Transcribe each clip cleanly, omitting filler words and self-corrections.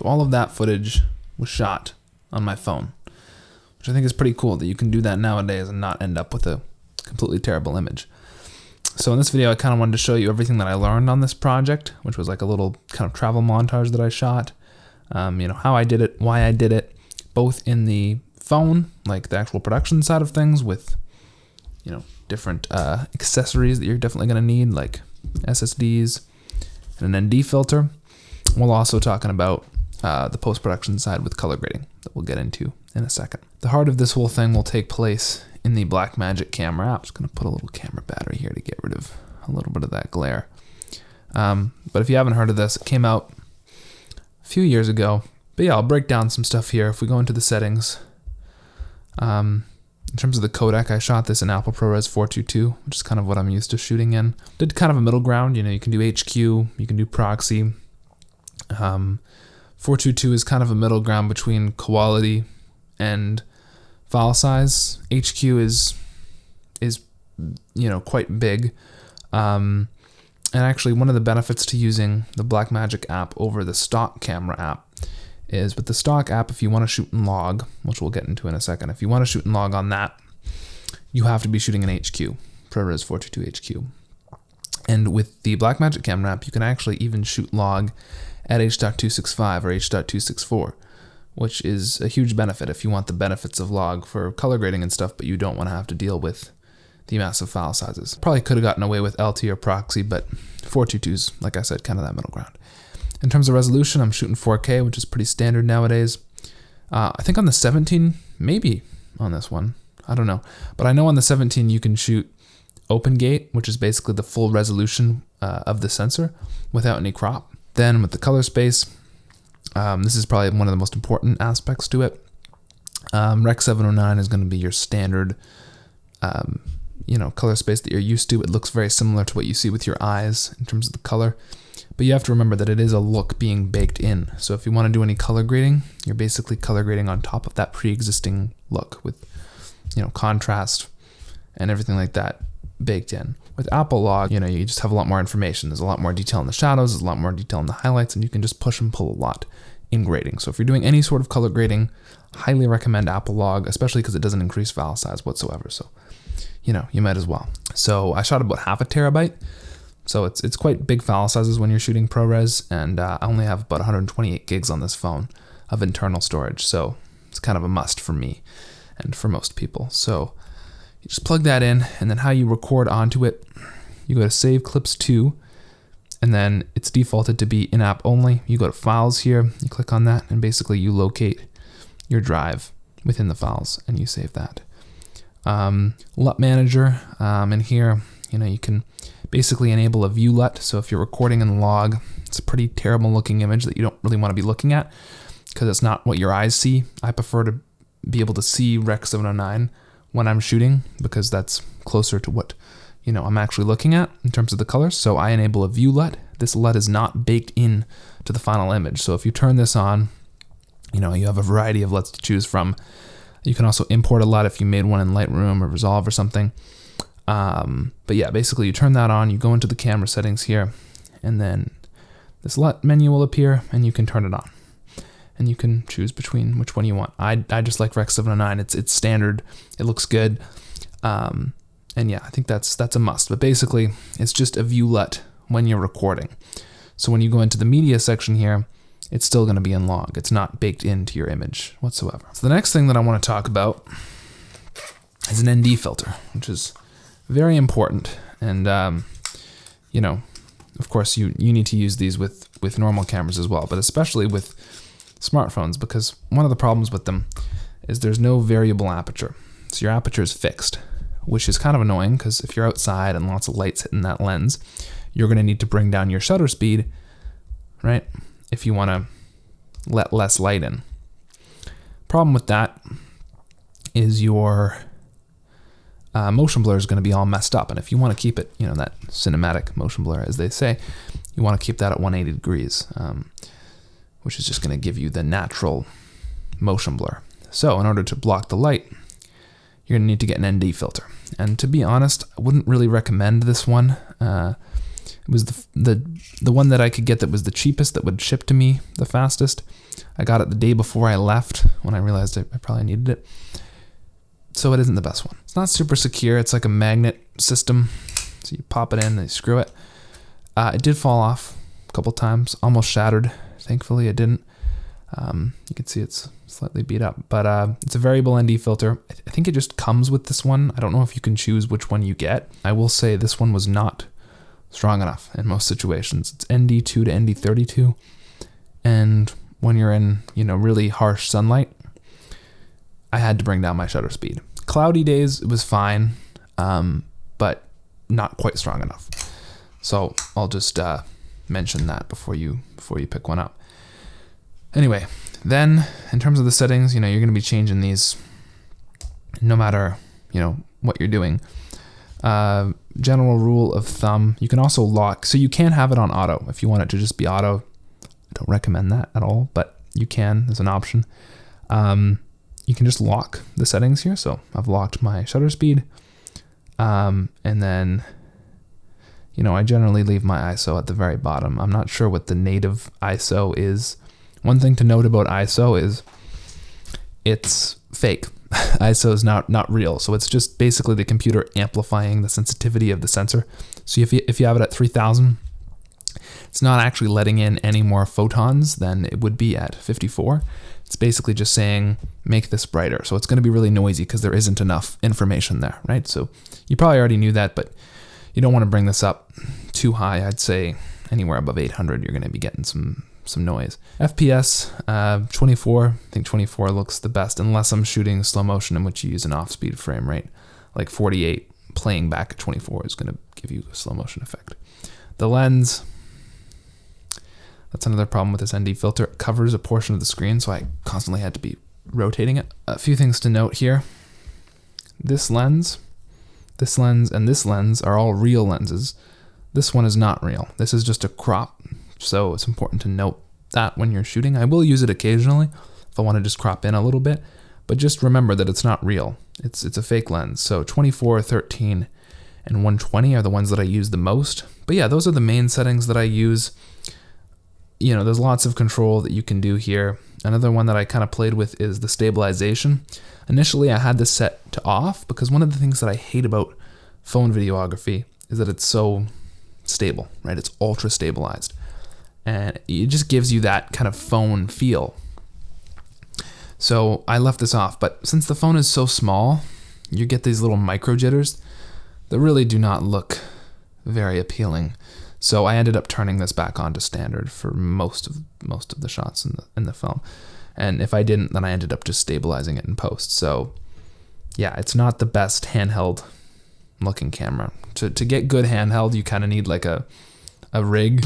So all of that footage was shot on my phone, which I think is pretty cool that you can do that nowadays and not end up with a completely terrible image. So in this video, I kind of wanted to show you everything that I learned on this project, which was like a little kind of travel montage that I shot. How I did it, why I did it, both in the phone, like the actual production side of things with, different accessories that you're definitely going to need, like SSDs and an ND filter. We're also talking about the post-production side with color grading that we'll get into in a second. The heart of this whole thing will take place in the Blackmagic Camera App. Just going to put a little camera battery here to get rid of a little bit of that glare. But if you haven't heard of this, it came out a few years ago. But yeah, I'll break down some stuff here. If we go into the settings, in terms of the codec, I shot this in Apple ProRes 422, which is kind of what I'm used to shooting in. Did kind of a middle ground. You can do HQ, you can do proxy. 422 is kind of a middle ground between quality and file size. HQ is quite big. And actually, one of the benefits to using the Blackmagic app over the stock camera app is with the stock app, if you want to shoot in log, which we'll get into in a second, if you want to shoot in log on that, you have to be shooting in HQ, ProRes 422 HQ. And with the Blackmagic Camera App, you can actually even shoot log at H.265 or H.264, which is a huge benefit if you want the benefits of log for color grading and stuff, but you don't want to have to deal with the massive file sizes. Probably could have gotten away with LT or proxy, but 422's, like I said, kind of that middle ground. In terms of resolution, I'm shooting 4K, which is pretty standard nowadays. I think on the 17, maybe on this one, I don't know. But I know on the 17 you can shoot open gate, which is basically the full resolution of the sensor without any crop. Then with the color space, this is probably one of the most important aspects to it. Rec. 709 is going to be your standard color space that you're used to. It looks very similar to what you see with your eyes in terms of the color. But you have to remember that it is a look being baked in. So if you want to do any color grading, you're basically color grading on top of that pre-existing look with, contrast and everything like that baked in. With Apple Log, you just have a lot more information. There's a lot more detail in the shadows, there's a lot more detail in the highlights, and you can just push and pull a lot in grading. So if you're doing any sort of color grading, highly recommend Apple Log, especially because it doesn't increase file size whatsoever. So, you might as well. So I shot about 0.5 terabyte. So it's quite big file sizes when you're shooting ProRes, and I only have about 128 gigs on this phone of internal storage. So it's kind of a must for me and for most people. So you just plug that in, and then how you record onto it, you go to Save Clips To, and then it's defaulted to be in-app only. You go to Files here, you click on that, and basically you locate your drive within the files, and you save that. LUT Manager, in here, you can basically enable a view LUT. So if you're recording in log, it's a pretty terrible looking image that you don't really want to be looking at because it's not what your eyes see. I prefer to be able to see Rec. 709 when I'm shooting because that's closer to what I'm actually looking at in terms of the colors. So I enable a view LUT. This LUT is not baked in to the final image. So if you turn this on, you have a variety of LUTs to choose from. You can also import a LUT if you made one in Lightroom or Resolve or something. But yeah, basically you turn that on, you go into the camera settings here, and then this LUT menu will appear, and you can turn it on. And you can choose between which one you want. I just like Rec. 709. It's standard. It looks good. And yeah, I think that's a must. But basically, it's just a view LUT when you're recording. So when you go into the media section here, it's still going to be in log. It's not baked into your image whatsoever. So the next thing that I want to talk about is an ND filter, which is very important. And, of course, you need to use these with normal cameras as well, but especially with smartphones, because one of the problems with them is there's no variable aperture. So your aperture is fixed, which is kind of annoying because if you're outside and lots of light's hitting that lens, you're going to need to bring down your shutter speed, right? If you want to let less light in. Problem with that is your motion blur is going to be all messed up. And if you want to keep it, that cinematic motion blur, as they say, you want to keep that at 180 degrees, which is just going to give you the natural motion blur. So in order to block the light, you're going to need to get an ND filter. And to be honest, I wouldn't really recommend this one. It was the one that I could get that was the cheapest, that would ship to me the fastest. I got it the day before I left when I realized I probably needed it. So it isn't the best one. It's not super secure. It's like a magnet system. So you pop it in and you screw it. It did fall off a couple times, almost shattered. Thankfully it didn't. You can see it's slightly beat up, but it's a variable ND filter. I think it just comes with this one. I don't know if you can choose which one you get. I will say this one was not strong enough in most situations. It's ND2 to ND32, and when you're in, really harsh sunlight, I had to bring down my shutter speed. Cloudy days, it was fine, but not quite strong enough. So I'll just mention that before you pick one up. Anyway, then in terms of the settings, you're going to be changing these no matter, what you're doing. General rule of thumb, you can also lock, so you can have it on auto if you want it to just be auto. I don't recommend that at all, but you can, there's an option. You can just lock the settings here. So I've locked my shutter speed. And then, I generally leave my ISO at the very bottom. I'm not sure what the native ISO is. One thing to note about ISO is it's fake. ISO is not real. So it's just basically the computer amplifying the sensitivity of the sensor. So if you have it at 3000, it's not actually letting in any more photons than it would be at 54. It's basically just saying, make this brighter. So it's going to be really noisy because there isn't enough information there, right? So you probably already knew that, but you don't want to bring this up too high. I'd say anywhere above 800, you're going to be getting some noise. FPS, 24. I think 24 looks the best, unless I'm shooting slow motion, in which you use an off-speed frame rate. Like 48 playing back at 24 is going to give you a slow motion effect. The lens, that's another problem with this ND filter. It covers a portion of the screen, so I constantly had to be rotating it. A few things to note here. This lens, and this lens are all real lenses. This one is not real. This is just a crop, so it's important to note that when you're shooting. I will use it occasionally if I want to just crop in a little bit, but just remember that it's not real. It's a fake lens. So 24, 13, and 120 are the ones that I use the most. But yeah, those are the main settings that I use. There's lots of control that you can do here. Another one that I kind of played with is the stabilization. Initially, I had this set to off because one of the things that I hate about phone videography is that it's so stable, right? It's ultra stabilized. And it just gives you that kind of phone feel. So I left this off, but since the phone is so small, you get these little micro jitters that really do not look very appealing. So I ended up turning this back on to standard for most of the shots in the film. And if I didn't, then I ended up just stabilizing it in post. So yeah, it's not the best handheld looking camera. To get good handheld, you kind of need like a rig,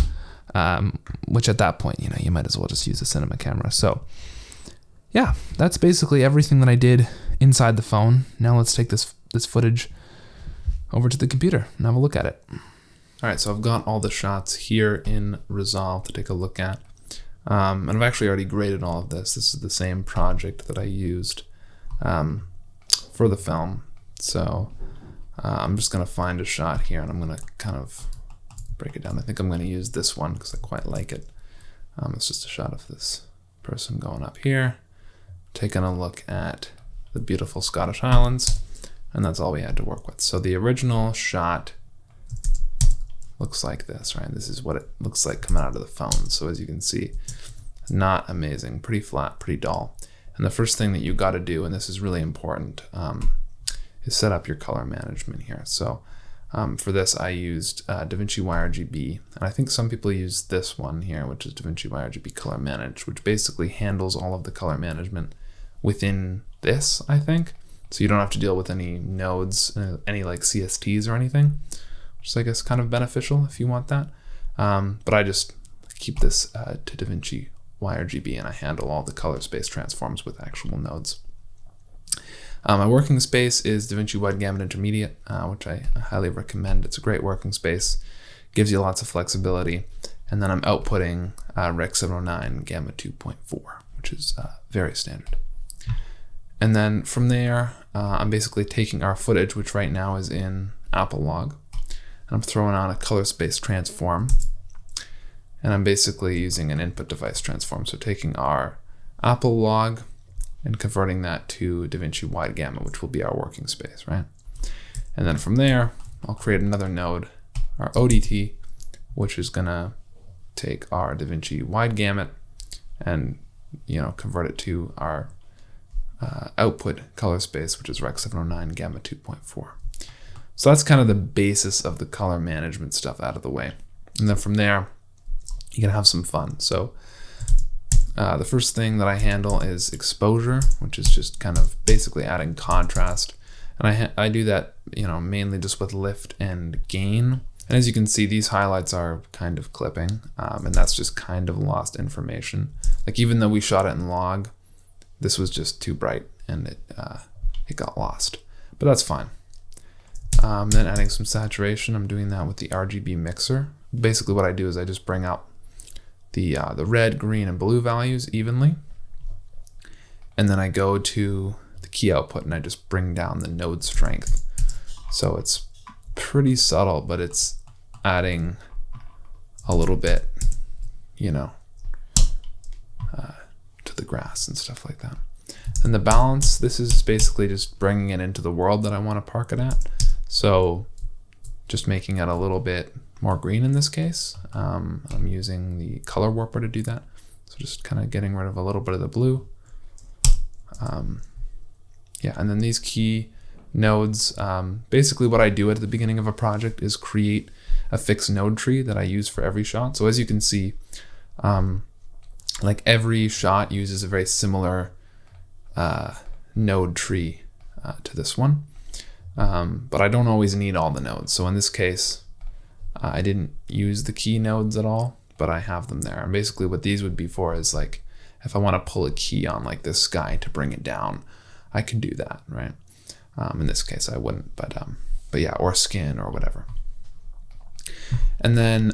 which at that point, you might as well just use a cinema camera. So yeah, that's basically everything that I did inside the phone. Now let's take this footage over to the computer and have a look at it. All right, so I've got all the shots here in Resolve to take a look at. And I've actually already graded all of this. This is the same project that I used for the film. So I'm just gonna find a shot here and I'm gonna kind of break it down. I think I'm gonna use this one because I quite like it. It's just a shot of this person going up here, taking a look at the beautiful Scottish Highlands, and that's all we had to work with. So the original shot looks like this, right? This is what it looks like coming out of the phone. So as you can see, not amazing, pretty flat, pretty dull. And the first thing that you got to do, and this is really important, is set up your color management here. So for this, I used DaVinci RGB, and I think some people use this one here, which is DaVinci RGB Color Manage, which basically handles all of the color management within this, I think. So you don't have to deal with any nodes, any like CSTs or anything, which is, I guess, kind of beneficial if you want that. But I just keep this to DaVinci RGB, and I handle all the color space transforms with actual nodes. My working space is DaVinci Wide Gamut Intermediate, which I highly recommend. It's a great working space, gives you lots of flexibility. And then I'm outputting Rec 709 Gamma 2.4, which is very standard. And then from there, I'm basically taking our footage, which right now is in Apple Log, and I'm throwing on a color space transform, and I'm basically using an input device transform. So taking our Apple log and converting that to DaVinci wide gamut, which will be our working space, right? And then from there, I'll create another node, our ODT, which is gonna take our DaVinci wide gamut and convert it to our output color space, which is Rec 709 gamma 2.4. So that's kind of the basis of the color management stuff out of the way. And then from there, you can have some fun. So the first thing that I handle is exposure, which is just kind of basically adding contrast. And I do that, mainly just with lift and gain. And as you can see, these highlights are kind of clipping, and that's just kind of lost information. Like even though we shot it in log, this was just too bright and it got lost, but that's fine. Then adding some saturation, I'm doing that with the RGB mixer. Basically what I do is I just bring up the red, green, and blue values evenly. And then I go to the key output and I just bring down the node strength. So it's pretty subtle, but it's adding a little bit, to the grass and stuff like that. And the balance, this is basically just bringing it into the world that I want to park it at. So just making it a little bit more green in this case. I'm using the color warper to do that. So just kind of getting rid of a little bit of the blue. Yeah, and then these key nodes, basically what I do at the beginning of a project is create a fixed node tree that I use for every shot. So as you can see, like every shot uses a very similar node tree to this one. But I don't always need all the nodes. So in this case, I didn't use the key nodes at all, but I have them there. And basically what these would be for is like, if I want to pull a key on like this sky to bring it down, I can do that, right? In this case I wouldn't, but yeah, or skin or whatever. And then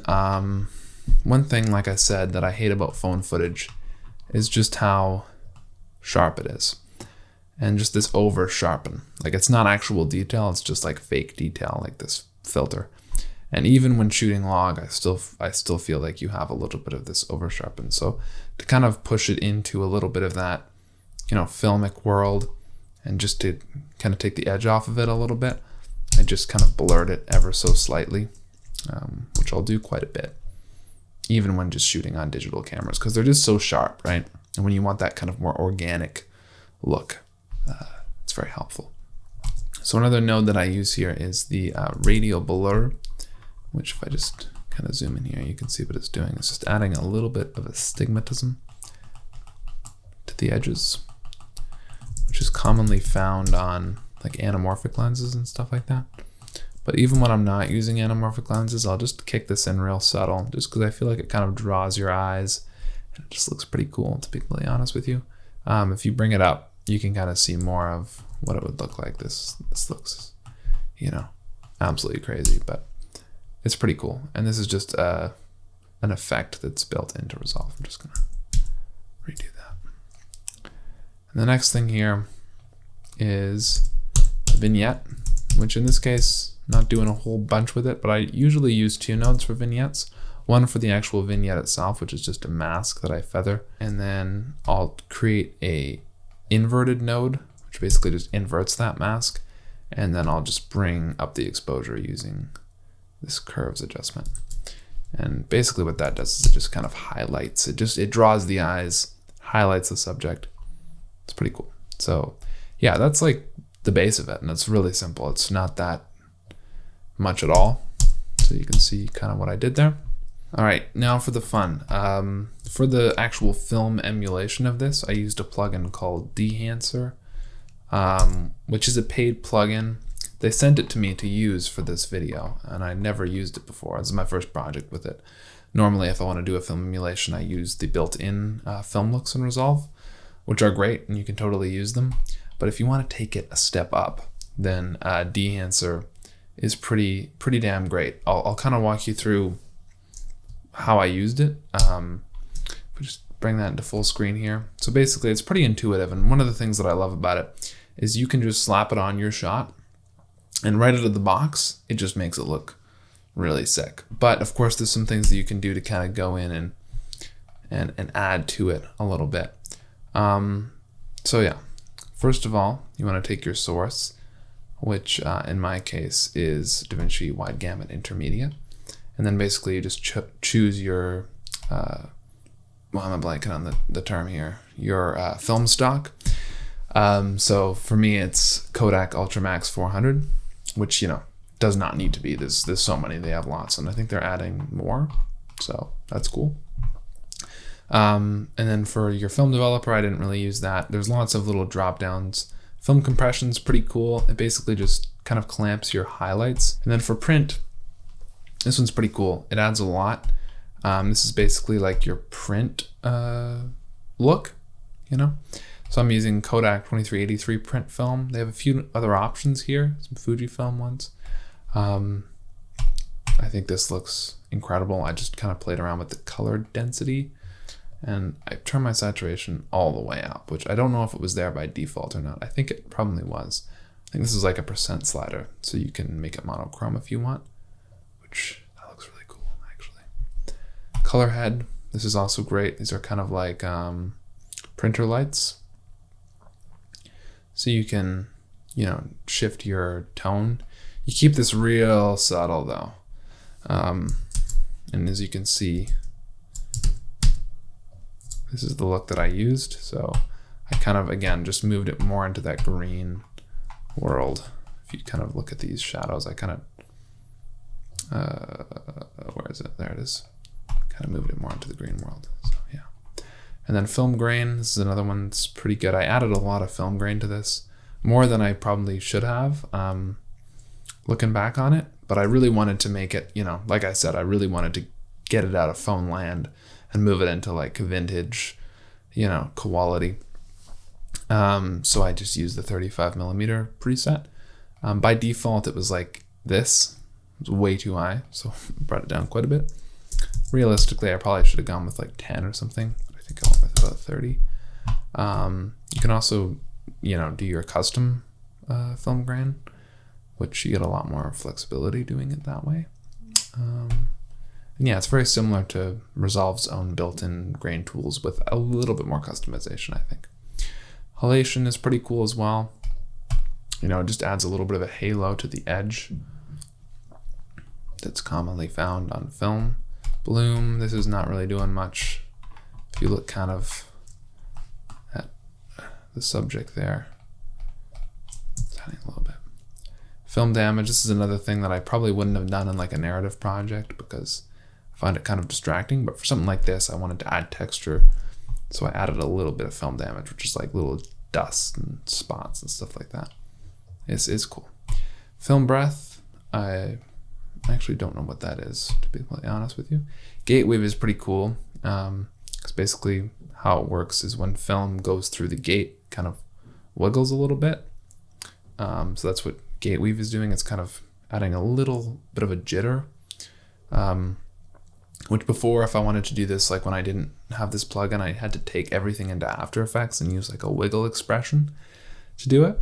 one thing, like I said, that I hate about phone footage is just how sharp it is. And just this over sharpen. Like it's not actual detail, it's just like fake detail, like this filter. And even when shooting log, I still feel like you have a little bit of this over sharpen. So to kind of push it into a little bit of that, filmic world, and just to kind of take the edge off of it a little bit, I just kind of blurred it ever so slightly, which I'll do quite a bit, even when just shooting on digital cameras, because they're just so sharp, right? And when you want that kind of more organic look, it's very helpful. So another node that I use here is the radial blur, which if I just kind of zoom in here, you can see what it's doing. It's just adding a little bit of astigmatism to the edges, which is commonly found on like anamorphic lenses and stuff like that. But even when I'm not using anamorphic lenses, I'll just kick this in real subtle, just because I feel like it kind of draws your eyes and it just looks pretty cool, to be completely honest with you. If you bring it up, you can kind of see more of what it would look like. This looks, absolutely crazy, but it's pretty cool. And this is just an effect that's built into Resolve. I'm just gonna redo that. And the next thing here is a vignette, which in this case, not doing a whole bunch with it, but I usually use two nodes for vignettes. One for the actual vignette itself, which is just a mask that I feather. And then I'll create a inverted node, which basically just inverts that mask. And then I'll just bring up the exposure using this curves adjustment. And basically what that does is it just kind of highlights, it draws the eyes, highlights the subject. It's pretty cool. So yeah, that's like the base of it, and it's really simple. It's not that much at all. So you can see kind of what I did there. All right, now for the fun. For the actual film emulation of this, I used a plugin called Dehancer, which is a paid plugin. They sent it to me to use for this video, and I never used it before. This is my first project with it. Normally, if I want to do a film emulation, I use the built-in film looks in Resolve, which are great, and you can totally use them. But if you want to take it a step up, then Dehancer is pretty damn great. I'll kind of walk you through how I used it. We just bring that into full screen here. So basically, it's pretty intuitive, and one of the things that I love about it is you can just slap it on your shot, and right out of the box, it just makes it look really sick. But of course, there's some things that you can do to kind of go in and add to it a little bit. So yeah, first of all, you want to take your source, which in my case is DaVinci Wide Gamut Intermediate. And then basically you just choose your, well, I'm blanking on the term here, your film stock. So for me, it's Codec Ultramax 400, which, does not need to be. There's so many, they have lots, and I think they're adding more. So that's cool. And then for your film developer, I didn't really use that. There's lots of little drop downs. Film compression's pretty cool. It basically just kind of clamps your highlights. And then for print, this one's pretty cool. It adds a lot. This is basically like your print look, So I'm using Kodak 2383 print film. They have a few other options here, some Fujifilm ones. I think this looks incredible. I just kind of played around with the color density, and I turned my saturation all the way up, which I don't know if it was there by default or not. I think it probably was. I think this is like a % slider, so you can make it monochrome if you want, which that looks really cool, actually. Color head, this is also great. These are kind of like printer lights. So you can, shift your tone. You keep this real subtle though. And as you can see, this is the look that I used. So I kind of, again, just moved it more into that green world. If you kind of look at these shadows, I kind of, where is it? There it is. Kind of moved it more into the green world. So yeah. And then film grain, this is another one that's pretty good. I added a lot of film grain to this, more than I probably should have, looking back on it. But I really wanted to make it, like I said, I really wanted to get it out of phone land and move it into like vintage, quality. So I just used the 35mm preset. By default, it was like this. It was way too high, so I brought it down quite a bit. Realistically, I probably should have gone with like 10 or something. But I think I went with about 30. You can also, do your custom film grain, which you get a lot more flexibility doing it that way. And yeah, it's very similar to Resolve's own built-in grain tools with a little bit more customization, I think. Halation is pretty cool as well. It just adds a little bit of a halo to the edge that's commonly found on film. Bloom, this is not really doing much. If you look kind of at the subject there, it's adding a little bit. Film damage, this is another thing that I probably wouldn't have done in like a narrative project because I find it kind of distracting, but for something like this, I wanted to add texture. So I added a little bit of film damage, which is like little dust and spots and stuff like that. It's cool. Film breath, I actually don't know what that is, to be completely honest with you. Gate wave is pretty cool, because basically how it works is when film goes through the gate, kind of wiggles a little bit. So that's what gate weave is doing. It's kind of adding a little bit of a jitter, which before, if I wanted to do this, like when I didn't have this plugin, I had to take everything into After Effects and use like a wiggle expression to do it,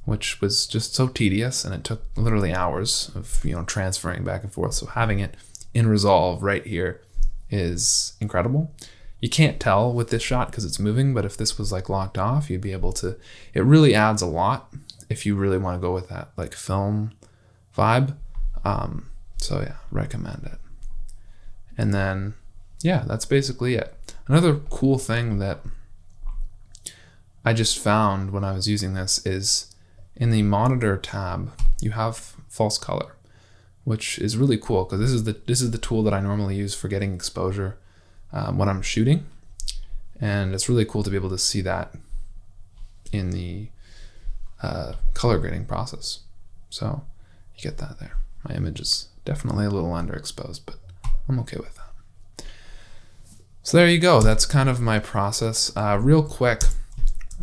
which was just so tedious, and it took literally hours of transferring back and forth. So having it in Resolve right here is incredible. You can't tell with this shot because it's moving, but if this was like locked off, you'd be able to. It really adds a lot if you really want to go with that like film vibe. So yeah, recommend it. And then yeah, that's basically it. Another cool thing that I just found when I was using this is in the monitor tab, you have false color, which is really cool because this is the tool that I normally use for getting exposure when I'm shooting, and it's really cool to be able to see that in the color grading process. So you get that there. My image is definitely a little underexposed, but I'm okay with that. So there you go. That's kind of my process. Real quick,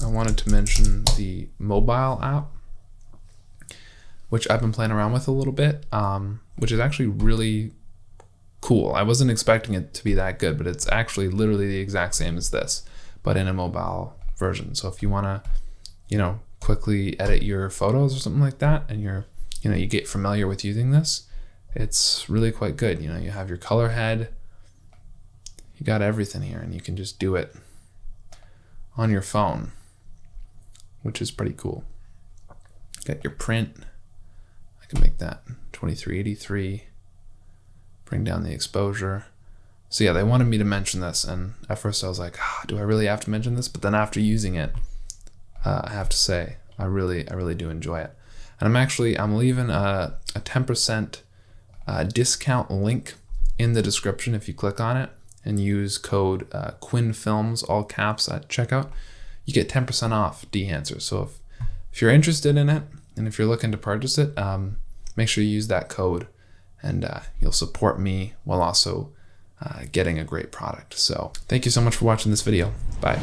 I wanted to mention the mobile app, which I've been playing around with a little bit, which is actually really cool. I wasn't expecting it to be that good, but it's actually literally the exact same as this, but in a mobile version. So if you want to, quickly edit your photos or something like that, and you get familiar with using this, it's really quite good. You know, you have your color head, you got everything here, and you can just do it on your phone, which is pretty cool. Got your print. I can make that 2383. Bring down the exposure. So yeah, they wanted me to mention this, and at first I was like, do I really have to mention this? But then after using it, I have to say, I really do enjoy it. And I'm leaving a 10% discount link in the description if you click on it and use code QuinFilms, all caps, at checkout. You get 10% off Dehancer. So if you're interested in it, and if you're looking to purchase it, make sure you use that code, and you'll support me while also getting a great product. So thank you so much for watching this video. Bye.